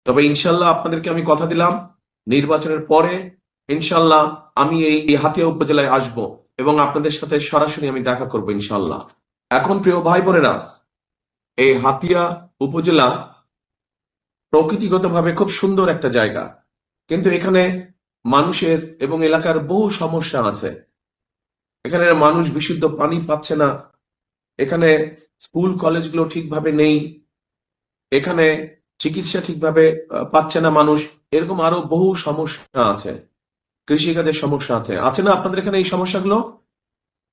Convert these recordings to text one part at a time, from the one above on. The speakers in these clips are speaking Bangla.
তবে ইনশাল্লাহ আপনাদেরকে আমি কথা দিলাম, নির্বাচনের পরে ইনশাল্লাহ আমি এই হাতিয়া উপজেলায় আসব এবং আপনাদের সাথে সরাসরি আমি দেখা করব ইনশাল্লাহ। এখন প্রিয় ভাই বোনেরা, এই হাতিয়া উপজেলা প্রকৃতিগতভাবে খুব সুন্দর একটা জায়গা, কিন্তু এখানে মানুষের এবং এলাকার বহু সমস্যা আছে। এখানে মানুষ বিশুদ্ধ পানি পাচ্ছে না, এখানে স্কুল কলেজগুলো ঠিকভাবে নেই, এখানে চিকিৎসা ঠিকভাবে পাচ্ছে না মানুষ, এরকম আরো বহু সমস্যা আছে। কৃষিকাজের সমস্যা আছে, আছে না আপনাদের এখানে এই সমস্যাগুলো?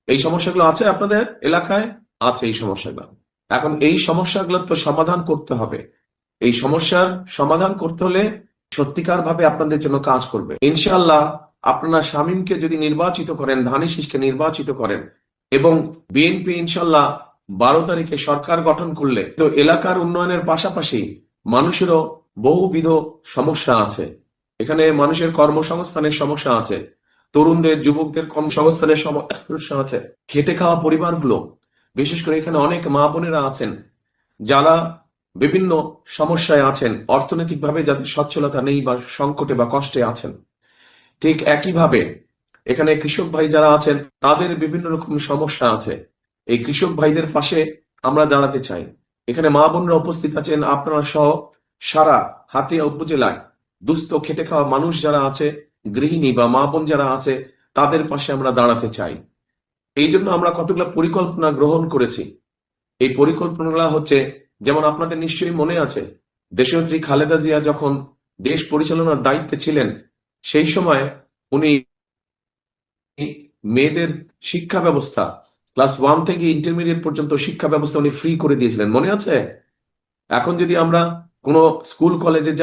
এই সমস্যাগুলো আছে আপনাদের এলাকায়? আছে এই সমস্যাগুলো। এখন এই সমস্যাগুলো তো সমাধান করতে হবে। এই সমস্যার সমাধান করতে হলে সত্যিকার ভাবে আপনাদের জন্য কাজ করবে ইনশাআল্লাহ। আপনারা শামীমকে যদি নির্বাচিত করেন, ধানের শীষকে নির্বাচিত করেন এবং বিএনপি ইনশাআল্লাহ 12 তারিখে সরকার গঠন করলে, তো এলাকার উন্নয়নের পাশাপাশি মানুষেরও বহুবিধ সমস্যা আছে। এখানে মানুষের কর্মসংস্থানের সমস্যা আছে, তরুণদের যুবকদের কর্মসংস্থানের সমস্যা আছে, খেটে খাওয়া পরিবারগুলো, বিশেষ করে এখানে অনেক মা বোনেরা আছেন যারা বিভিন্ন সমস্যায় আছেন, অর্থনৈতিকভাবে যাদের সচ্ছলতা নেই বা সংকটে বা কষ্টে আছেন। ঠিক একইভাবে এখানে কৃষক ভাই যারা আছেন তাদের বিভিন্ন রকম সমস্যা আছে। এই কৃষক ভাইদের পাশে আমরা দাঁড়াতে চাই। এখানে মা বোনরা উপস্থিত আছেন, আপনারা সহ সারা হাতিয়া উপজেলায় দুস্থ খেটে খাওয়া মানুষ যারা আছে, গৃহিণী বা মা বোন যারা আছে, তাদের পাশে আমরা দাঁড়াতে চাই। এই জন্য আমরা কতগুলো পরিকল্পনা গ্রহণ করেছি। এই পরিকল্পনাগুলো হচ্ছে, যেমন আপনাদের নিশ্চয়ই মনে আছে, দেশনেত্রী খালেদা জিয়া যখন দেশ পরিচালনার দায়িত্বে ছিলেন, সেই সময় উনি মেয়েদের শিক্ষা ব্যবস্থা ক্লাস 1 থেকে ইন্টারমিডিয়েট পর্যন্ত শিক্ষা ব্যবস্থা উনি ফ্রি করে দিয়েছিলেন, মনে আছে? এখন যদি আমরা কোনো স্কুল কলেজে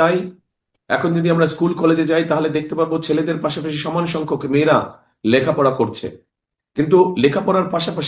যাই, তাহলে দেখতে পারবো ছেলেদের পাশাপাশি সমান সংখ্যক মেয়েরা লেখাপড়া করছে। কিন্তু লেখাপড়ার পাশাপাশি